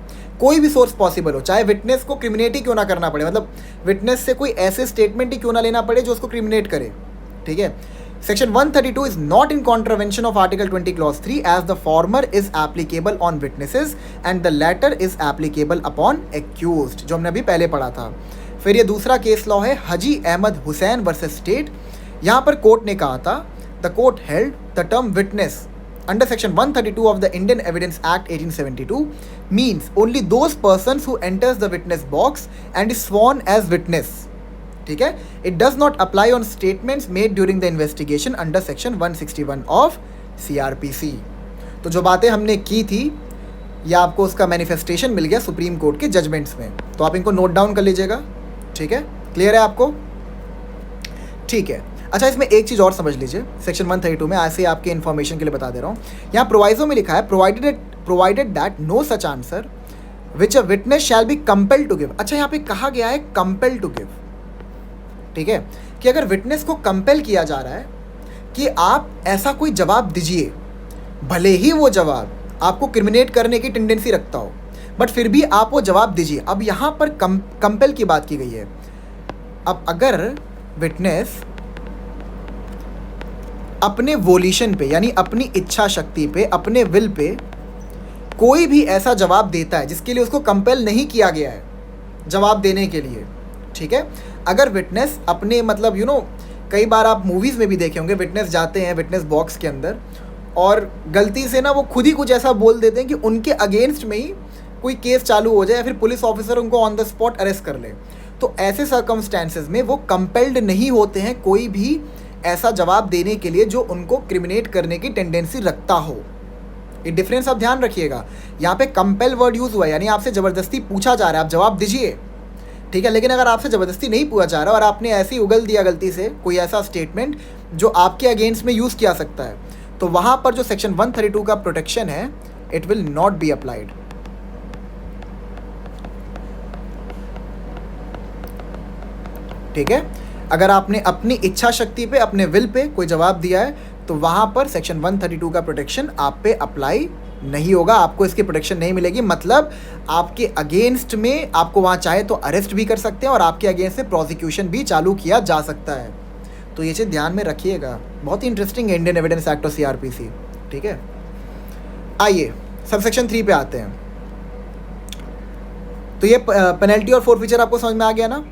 कोई भी सोर्स पॉसिबल हो, चाहे विटनेस को क्रिमिनेट ही क्यों ना करना पड़े, मतलब विटनेस से कोई ऐसे स्टेटमेंट ही क्यों ना लेना पड़े जो उसको क्रिमिनेट करे, ठीक है। Section 132 is not in contravention of Article 20 Clause 3 as the former is applicable on witnesses and the latter is applicable upon accused, जो हमने अभी पहले पढ़ा था। फिर ये दूसरा केस लॉ है हजी अहमद हुसैन वर्सेस स्टेट, यहाँ पर कोर्ट ने कहा था, the court held the term witness under section 132 of the Indian Evidence Act 1872 means only those persons who enters the witness box and is sworn as witness. ठीक है, it does not apply on statements made during the investigation under section 161 of CRPC. तो जो बातें हमने की थी, या आपको उसका मैनिफेस्टेशन मिल गया सुप्रीम कोर्ट के जजमेंट्स में, तो आप इनको नोट डाउन कर लीजिएगा. ठीक है, क्लियर है आपको? ठीक है. अच्छा, इसमें एक चीज़ और समझ लीजिए, सेक्शन 132 में ऐसे आपके इन्फॉर्मेशन के लिए बता दे रहा हूँ. यहाँ प्रोवाइजो में लिखा है provided that no such answer which a witness shall be compelled to give. अच्छा, यहाँ पे कहा गया है कंपेल्ड टू गिव. ठीक है, कि अगर विटनेस को कंपेल किया जा रहा है कि आप ऐसा कोई जवाब दीजिए, भले ही वो जवाब आपको क्रिमिनेट करने की टेंडेंसी रखता हो, बट फिर भी आप वो जवाब दीजिए. अब यहाँ पर कंपेल की बात की गई है. अब अगर विटनेस अपने वोल्यूशन पे, यानी अपनी इच्छा शक्ति पे, अपने विल पे कोई भी ऐसा जवाब देता है जिसके लिए उसको कंपेल नहीं किया गया है जवाब देने के लिए, ठीक है, अगर विटनेस अपने मतलब कई बार आप मूवीज़ में भी देखे होंगे, विटनेस जाते हैं विटनेस बॉक्स के अंदर और गलती से ना वो खुद ही कुछ ऐसा बोल देते हैं कि उनके अगेंस्ट में ही कोई केस चालू हो जाए या फिर पुलिस ऑफिसर उनको ऑन द स्पॉट अरेस्ट कर ले. तो ऐसे सर्कमस्टेंसेस में वो कंपेल्ड नहीं होते हैं कोई भी ऐसा जवाब देने के लिए जो उनको क्रिमिनेट करने की टेंडेंसी रखता हो. ये डिफरेंस आप ध्यान रखिएगा. यहाँ पे कंपेल वर्ड यूज़ हुआ है, यानी आपसे ज़बरदस्ती पूछा जा रहा है, आप जवाब दीजिए. ठीक है, लेकिन अगर आपसे ज़बरदस्ती नहीं पूछा जा रहा और आपने ऐसे ही उगल दिया गलती से कोई ऐसा स्टेटमेंट जो आपके अगेंस्ट में यूज़ किया सकता है, तो वहाँ पर जो सेक्शन 132 का प्रोटेक्शन है, it will not be applied. ठीक है, अगर आपने अपनी इच्छा शक्ति पे, अपने विल पे कोई जवाब दिया है, तो वहाँ पर सेक्शन 132 का प्रोटेक्शन आप पे अप्लाई नहीं होगा, आपको इसकी प्रोटेक्शन नहीं मिलेगी. मतलब आपके अगेंस्ट में आपको वहाँ चाहे तो अरेस्ट भी कर सकते हैं और आपके अगेंस्ट में प्रोसिक्यूशन भी चालू किया जा सकता है. तो ये चीज़ ध्यान में रखिएगा, बहुत ही इंटरेस्टिंग है इंडियन एविडेंस एक्ट और CRPC. ठीक है, आइए सबसेक्शन 3 पे आते हैं. तो ये पेनल्टी और फोरफीचर आपको समझ में आ गया ना.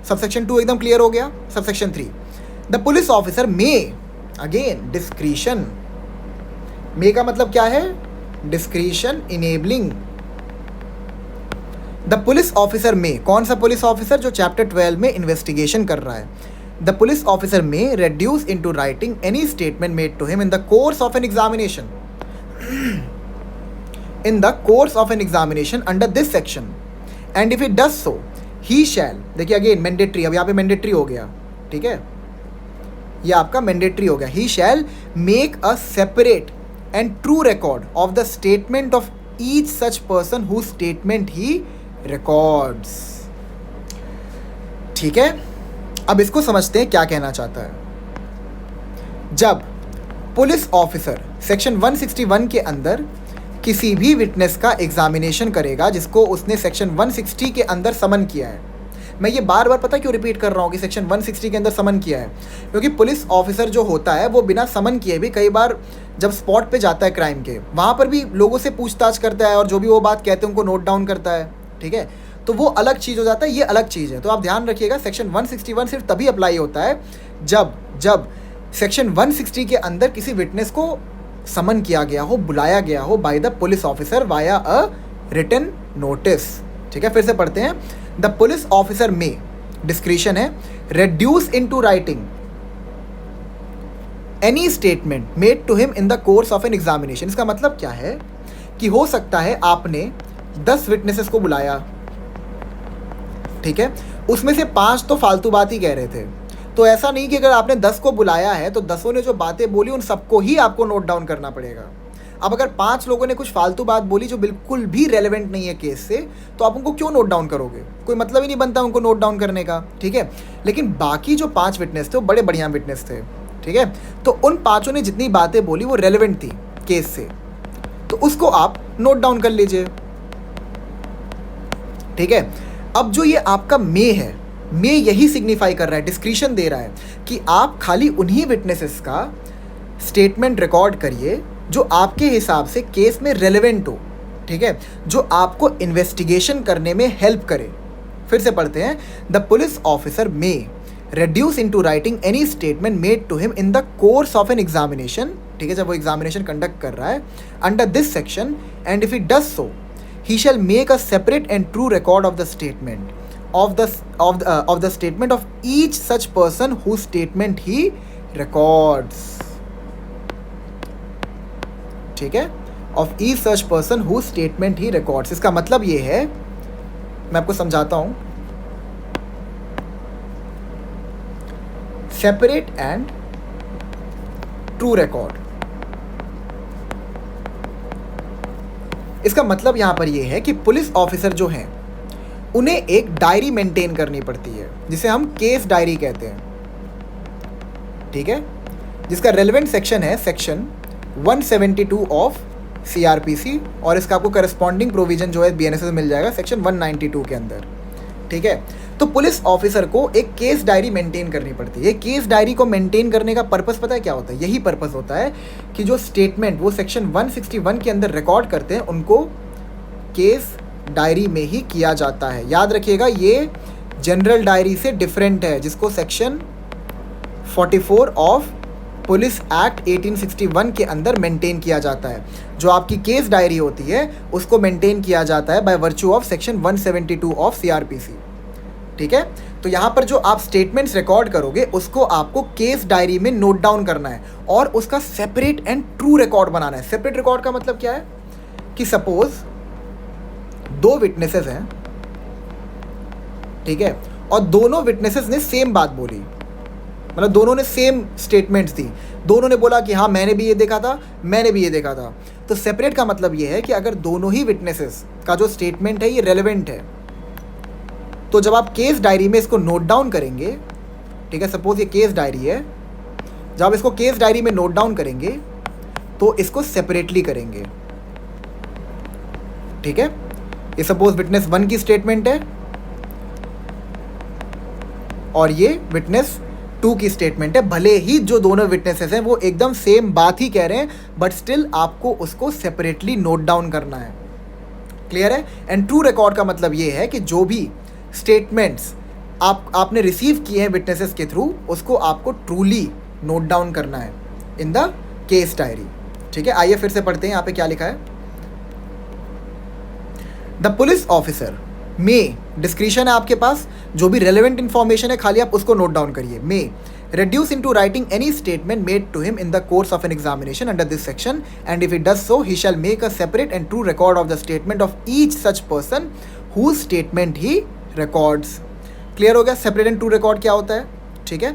सबसेक्शन 2 एकदम क्लियर हो गया. Subsection 3, the police officer may, again discretion. May का मतलब क्या है? Discretion enabling. The police officer may, कौन सा पुलिस ऑफिसर? जो चैप्टर 12 में इन्वेस्टिगेशन कर रहा है. The police officer may reduce into writing any statement made to him in the course of an examination, in the course of an examination under this section, and if it does so he shall. देखिए अगेन मैंडेटरी, अब यहाँ पे मैंडेटरी हो गया. ठीक है, ये आपका मैंडेटरी हो गया. He shall make a separate and true record of the statement of each such person who statement he records. ठीक है, अब इसको समझते हैं क्या कहना चाहता है. जब पुलिस ऑफिसर सेक्शन 161 के अंदर किसी भी विटनेस का एग्जामिनेशन करेगा जिसको उसने सेक्शन 160 के अंदर समन किया है. मैं ये बार बार पता क्यों रिपीट कर रहा हूँ कि सेक्शन 160 के अंदर समन किया है, क्योंकि पुलिस ऑफिसर जो होता है वो बिना समन किए भी कई बार जब स्पॉट पे जाता है क्राइम के, वहाँ पर भी लोगों से पूछताछ करता है और जो भी वो बात कहते हैं उनको नोट डाउन करता है. ठीक है, तो वो अलग चीज़ हो जाता है, ये अलग चीज़ है. तो आप ध्यान रखिएगा, सेक्शन 161 सिर्फ तभी अप्लाई होता है जब सेक्शन 160 के अंदर किसी विटनेस को समन किया गया हो, बुलाया गया हो by the police officer via a written notice. ठीक है, फिर से पढ़ते हैं. द पुलिस ऑफिसर में, डिस्क्रिशन है, reduce into writing any statement made to him in the course of an examination. इसका मतलब क्या है कि हो सकता है आपने 10 विटनेसेस को बुलाया, ठीक है, उसमें से 5 तो फालतू बात ही कह रहे थे. तो ऐसा नहीं कि अगर आपने 10 को बुलाया है तो 10 ने जो बातें बोली उन सबको ही आपको नोट डाउन करना पड़ेगा. अब अगर 5 लोगों ने कुछ फालतू बात बोली जो बिल्कुल भी रेलेवेंट नहीं है केस से, तो आप उनको क्यों नोट डाउन करोगे? कोई मतलब ही नहीं बनता उनको नोट डाउन करने का. ठीक है, लेकिन बाकी जो 5 विटनेस थे वो बड़े बढ़िया विटनेस थे. ठीक है, तो उन 5 ने जितनी बातें बोली वो रेलेवेंट थी केस से, तो उसको आप नोट डाउन कर लीजिए. ठीक है, अब जो ये आपका मे है, मे यही सिग्निफाई कर रहा है, डिस्क्रिशन दे रहा है कि आप खाली उन्हीं विटनेसेस का स्टेटमेंट रिकॉर्ड करिए जो आपके हिसाब से केस में रेलेवेंट हो. ठीक है, जो आपको इन्वेस्टिगेशन करने में हेल्प करे. फिर से पढ़ते हैं. The police officer may reduce into writing any statement made to him in the course of an examination, ठीक है, जब वो एग्जामिनेशन कंडक्ट कर रहा है, under this section, and if he does so he shall make a separate and true record of the statement of the statement of each such person whose statement he records, ठीक है, of each such person whose statement he records। इसका मतलब ये है, मैं आपको समझाता हूं, सेपरेट एंड ट्रू रिकॉर्ड, इसका मतलब यहां पर यह है कि पुलिस ऑफिसर जो हैं उन्हें एक डायरी मेंटेन करनी पड़ती है जिसे हम केस डायरी कहते हैं, ठीक है, जिसका रेलेवेंट सेक्शन है सेक्शन 172 ऑफ सीआरपीसी, और इसका आपको करस्पॉन्डिंग प्रोविजन जो है बीएनएस से मिल जाएगा सेक्शन 192 के अंदर, ठीक है। तो पुलिस ऑफिसर को एक केस डायरी मेंटेन करनी पड़ती है। केस डायरी को मेंटेन करने का पर्पस पता है क्या होता है? यही पर्पस होता है कि जो स्टेटमेंट वो सेक्शन 161 के अंदर रिकॉर्ड करते हैं उनको केस डायरी में ही किया जाता है। याद रखिएगा ये जनरल डायरी से डिफरेंट है, जिसको सेक्शन 44 ऑफ पुलिस एक्ट 1861 के अंदर मेंटेन किया जाता है। जो आपकी केस डायरी होती है उसको मेंटेन किया जाता है by virtue of section 172 of CrPC, ठीक है। तो यहाँ पर जो आप स्टेटमेंट्स रिकॉर्ड करोगे उसको आपको केस डायरी में नोट डाउन करना है और उसका सेपरेट एंड ट्रू रिकॉर्ड बनाना है। सेपरेट रिकॉर्ड का मतलब क्या है कि सपोज 2 विटनेसेस हैं, ठीक है, और दोनों विटनेसेस ने सेम बात बोली, मतलब दोनों ने सेम स्टेटमेंट्स दी, दोनों ने बोला कि हाँ मैंने भी ये देखा था, मैंने भी ये देखा था। तो सेपरेट का मतलब ये है कि अगर दोनों ही विटनेसेस का जो स्टेटमेंट है ये रेलेवेंट है, तो जब आप केस डायरी में इसको नोट डाउन करेंगे, ठीक है, सपोज ये केस डायरी है, जब आप इसको केस डायरी में नोट डाउन करेंगे तो इसको सेपरेटली करेंगे, ठीक है। ये सपोज विटनेस 1 की स्टेटमेंट है और ये विटनेस 2 की स्टेटमेंट है, भले ही जो दोनों विटनेसेस हैं वो एकदम सेम बात ही कह रहे हैं, बट स्टिल आपको उसको सेपरेटली नोट डाउन करना है। क्लियर है? एंड ट्रू रिकॉर्ड का मतलब ये है कि जो भी स्टेटमेंट्स आपने रिसीव किए हैं विटनेसेस के थ्रू उसको आपको ट्रूली नोट डाउन करना है इन द केस डायरी, ठीक है। आइए फिर से पढ़ते हैं यहाँ पे क्या लिखा है। द पुलिस ऑफिसर में डिस्क्रिशन है आपके पास, जो भी रेलेवेंट इंफॉर्मेशन है खाली आप उसको नोट डाउन करिए। में reduce into writing any statement made to him in the course of an examination under this section, and if he does so he shall make a separate and true record of the statement of each such person whose statement he records। Clear हो गया सेपरेट एंड ट्रू रिकॉर्ड क्या होता है, ठीक है।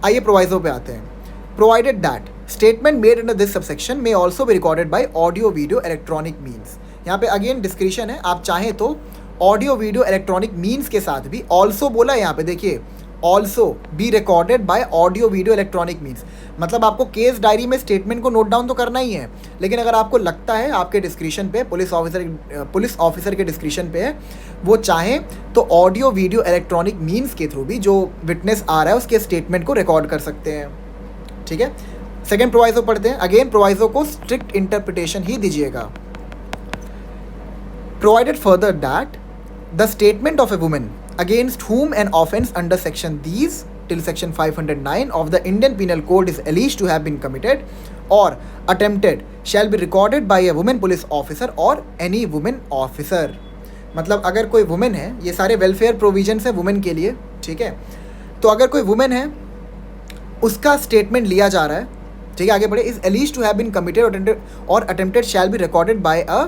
आइए प्रोवाइजो पे आते हैं। Provided that statement made under this subsection may also be recorded by audio video electronic means. यहाँ पे अगेन डिस्क्रिप्शन है, आप चाहें तो ऑडियो वीडियो इलेक्ट्रॉनिक मीन्स के साथ भी ऑल्सो बोला है यहाँ पे, देखिए also be recorded by audio video electronic means, मतलब आपको केस डायरी में स्टेटमेंट को नोट डाउन तो करना ही है, लेकिन अगर आपको लगता है आपके डिस्क्रिप्शन पे पुलिस ऑफिसर के डिस्क्रिप्शन पे है, वो चाहे तो ऑडियो वीडियो इलेक्ट्रॉनिक मीन्स के थ्रू भी जो विटनेस आ रहा है उसके स्टेटमेंट को रिकॉर्ड कर सकते हैं, ठीक है। सेकेंड प्रोवाइजो पढ़ते हैं। अगेन प्रोवाइजो को स्ट्रिक्ट इंटरप्रिटेशन ही दीजिएगा। Provided further that the statement of A women against whom an offence under section these till section 509 of the Indian Penal Code is alleged to have been committed or attempted shall be recorded by a woman police officer or any woman officer। मतलब अगर कोई वुमेन है, ये सारे वेलफेयर प्रोविजंस है वुमेन के लिए, ठीक है, तो अगर कोई वुमेन है उसका स्टेटमेंट लिया जा रहा है, ठीक है, आगे बढ़े, is alleged to have been committed or attempted shall be recorded by a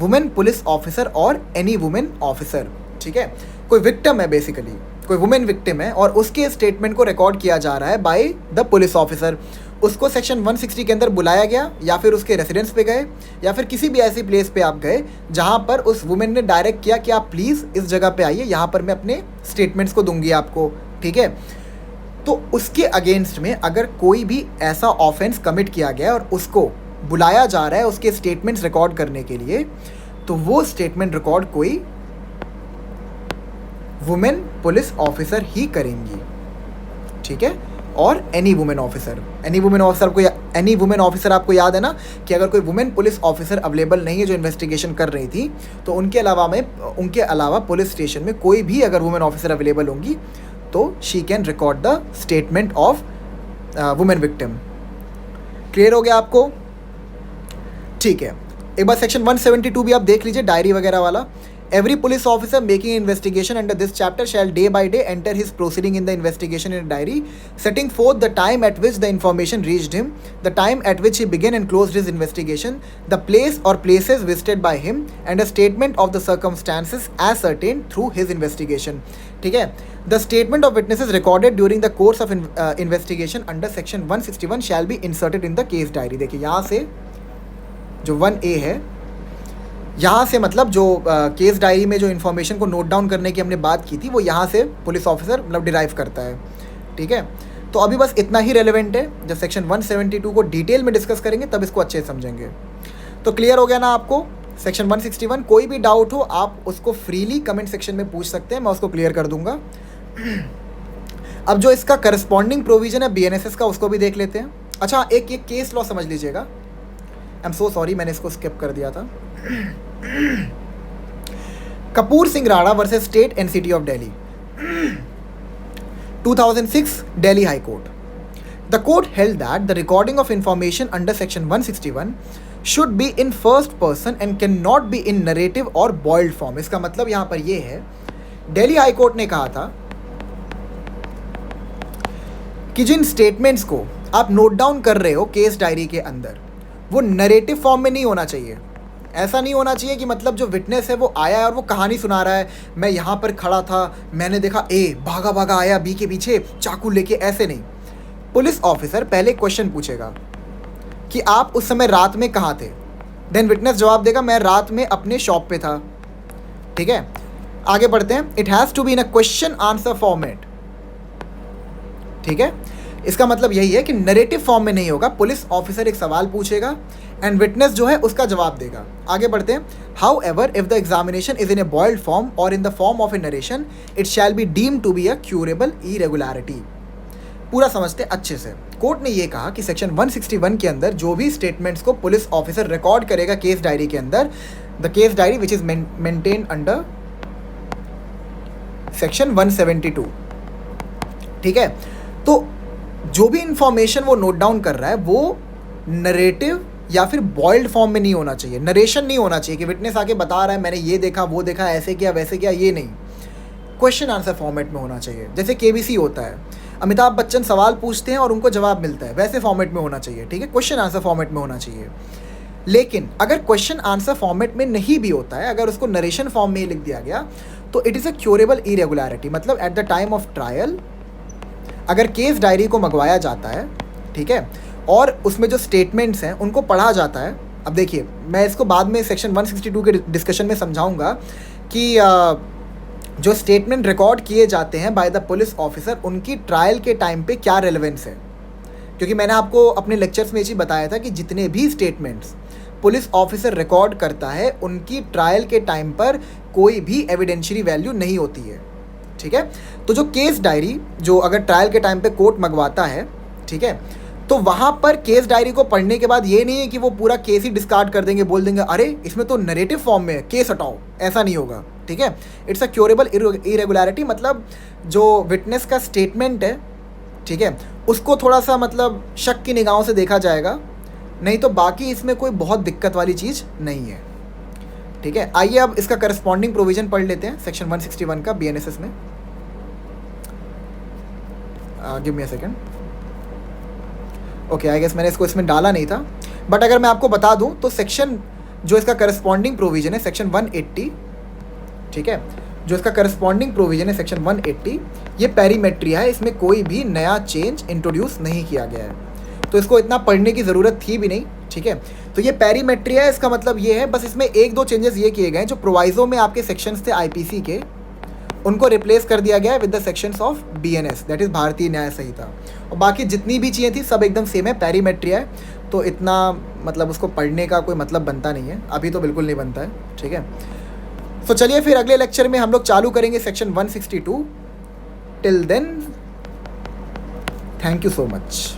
woman police officer or any woman officer, ठीक है। कोई विक्टिम है, बेसिकली कोई वुमेन विक्टिम है और उसके स्टेटमेंट को रिकॉर्ड किया जा रहा है बाय द पुलिस ऑफिसर, उसको सेक्शन 160 के अंदर बुलाया गया या फिर उसके रेसिडेंस पे गए या फिर किसी भी ऐसी प्लेस पे आप गए जहाँ पर उस वुमेन ने डायरेक्ट किया कि आप प्लीज़ इस जगह पे आइए, यहाँ पर मैं अपने स्टेटमेंट्स को दूंगी आपको, ठीक है। तो उसके अगेंस्ट में अगर कोई भी ऐसा ऑफेंस कमिट किया गया और उसको बुलाया जा रहा है उसके स्टेटमेंट्स रिकॉर्ड करने के लिए, तो वो स्टेटमेंट रिकॉर्ड कोई वुमेन पुलिस ऑफिसर ही करेंगी, ठीक है। और एनी वुमेन ऑफिसर आपको याद है ना कि अगर कोई वुमेन पुलिस ऑफिसर अवेलेबल नहीं है जो इन्वेस्टिगेशन कर रही थी, तो उनके अलावा पुलिस स्टेशन में कोई भी अगर वुमेन ऑफिसर अवेलेबल होंगी तो she can record the statement of women victim. Clear हो गया आपको? ठीक है, एक बार सेक्शन 172 भी आप देख लीजिए, डायरी वगैरह वाला। Every police officer making investigation under this chapter shall day by day enter his proceeding in the investigation in diary, setting forth the time at which the information reached him, the time at which he began and closed his investigation, the place or places visited by him and a statement of the circumstances ascertained through his investigation. ठीक है, the statement of witnesses recorded during the course of investigation under section 161 shall be inserted in the case diary. देखिए यहाँ से जो 1A है, यहाँ से मतलब जो केस डायरी में जो इन्फॉर्मेशन को नोट डाउन करने की हमने बात की थी वो यहाँ से पुलिस ऑफिसर मतलब डिराइव करता है। ठीक है, तो अभी बस इतना ही रेलेवेंट है। जब सेक्शन 172 को डिटेल में डिस्कस करेंगे तब इसको अच्छे से समझेंगे। तो क्लियर हो गया ना आपको सेक्शन 161? कोई भी डाउट हो आप उसको फ्रीली कमेंट सेक्शन में पूछ सकते हैं, मैं उसको क्लियर कर दूंगा। अब जो इसका करस्पॉन्डिंग प्रोविजन है BNSS का, उसको भी देख लेते हैं। अच्छा, एक केस लॉ समझ लीजिएगा। आई एम सो सॉरी, मैंने इसको स्किप कर दिया था। Kapoor Singh Rana versus state and city of Delhi, 2006 Delhi High Court. The court held that the recording of information under section 161 should be in first person and cannot be in narrative or boiled form. इसका मतलब यहाँ पर ये है, दिल्ली हाई कोर्ट ने कहा था कि जिन स्टेटमेंट्स को आप नोट डाउन कर रहे हो केस डायरी के अंदर, वो नरेटिव फॉर्म में नहीं होना चाहिए। ऐसा नहीं होना चाहिए कि मतलब जो विटनेस है वो आया है और वो कहानी सुना रहा है, मैं यहाँ पर खड़ा था, मैंने देखा ए भागा भागा आया बी के पीछे चाकू लेके, ऐसे नहीं। पुलिस ऑफिसर पहले क्वेश्चन पूछेगा कि आप उस समय रात में कहाँ थे, देन विटनेस जवाब देगा मैं रात में अपने शॉप पे था। ठीक है, आगे बढ़ते हैं। It has to be in a question answer format. ठीक है, इसका मतलब यही है कि नरेटिव फॉर्म में नहीं होगा। पुलिस ऑफिसर एक सवाल पूछेगा एंड विटनेस जो है उसका जवाब देगा। आगे बढ़ते हैं। However if the examination is in a boiled form or in the form of a narration, it shall be deemed to be a curable irregularity. पूरा समझते अच्छे से। कोर्ट ने ये कहा कि सेक्शन 161 के अंदर जो भी स्टेटमेंट्स को पुलिस ऑफिसर रिकॉर्ड करेगा केस डायरी के अंदर, the case diary which is maintained under section 172। ठीक है, तो जो भी इंफॉर्मेशन वो नोट डाउन कर रहा है वो नरेटिव या फिर बॉइल्ड फॉर्म में नहीं होना चाहिए। नरेशन नहीं होना चाहिए कि विटनेस आके बता रहा है मैंने ये देखा वो देखा, ऐसे किया वैसे किया, ये नहीं। क्वेश्चन आंसर फॉर्मेट में होना चाहिए, जैसे KBC होता है, अमिताभ बच्चन सवाल पूछते हैं और उनको जवाब मिलता है, वैसे फॉर्मेट में होना चाहिए। ठीक है, क्वेश्चन आंसर फॉर्मेट में होना चाहिए। लेकिन अगर क्वेश्चन आंसर फॉर्मेट में नहीं भी होता है, अगर उसको नरेशन फॉर्म में ही लिख दिया गया, तो it is a curable irregularity. मतलब at the time of trial अगर केस डायरी को मंगवाया जाता है, ठीक है, और उसमें जो स्टेटमेंट्स हैं उनको पढ़ा जाता है। अब देखिए, मैं इसको बाद में सेक्शन 162 के डिस्कशन में समझाऊंगा कि जो स्टेटमेंट रिकॉर्ड किए जाते हैं बाय द पुलिस ऑफिसर, उनकी ट्रायल के टाइम पे क्या रेलेवेंस है। क्योंकि मैंने आपको अपने लेक्चर्स में ये चीज़ बताया था कि जितने भी स्टेटमेंट्स पुलिस ऑफिसर रिकॉर्ड करता है उनकी ट्रायल के टाइम पर कोई भी एविडेंशियरी वैल्यू नहीं होती है। ठीक है, तो जो केस डायरी जो अगर ट्रायल के टाइम पे कोर्ट मंगवाता है, ठीक है, तो वहाँ पर केस डायरी को पढ़ने के बाद ये नहीं है कि वो पूरा केस ही डिस्कार्ड कर देंगे, बोल देंगे अरे इसमें तो नरेटिव फॉर्म में है, केस हटाओ, ऐसा नहीं होगा। ठीक है, इट्स अ क्यूरेबल इरेगुलरिटी। मतलब जो विटनेस का स्टेटमेंट है, ठीक है, उसको थोड़ा सा मतलब शक की निगाहों से देखा जाएगा, नहीं तो बाकी इसमें कोई बहुत दिक्कत वाली चीज़ नहीं है। ठीक है, आइए अब इसका करस्पॉन्डिंग प्रोविज़न पढ़ लेते हैं सेक्शन 161 का BNSS में। Give me a second. Okay, I guess मैंने इसको इसमें डाला नहीं था, बट अगर मैं आपको बता दूं तो सेक्शन जो इसका करस्पॉन्डिंग प्रोविज़न है सेक्शन 180, ठीक है, जो इसका करस्पॉन्डिंग प्रोविज़न है सेक्शन 180, ये पेरीमेट्रिया है, इसमें कोई भी नया चेंज इंट्रोड्यूस नहीं किया गया है, तो इसको इतना पढ़ने की ज़रूरत थी भी नहीं। ठीक है, तो ये पेरीमेट्रिया है, इसका मतलब ये है बस इसमें एक दो चेंजेस ये किए गए हैं, जो प्रोवाइजो में आपके सेक्शंस थे IPC के, उनको रिप्लेस कर दिया गया है with the sections of BNS, that is भारतीय न्याय संहिता, और बाकी जितनी भी चीज़ें थी सब एकदम सेम है, पेरीमेट्रिया है, तो इतना मतलब उसको पढ़ने का कोई मतलब बनता नहीं है, अभी तो बिल्कुल नहीं बनता है। ठीक है, तो चलिए फिर अगले लेक्चर में हम लोग चालू करेंगे section 162। Till then, thank you so much.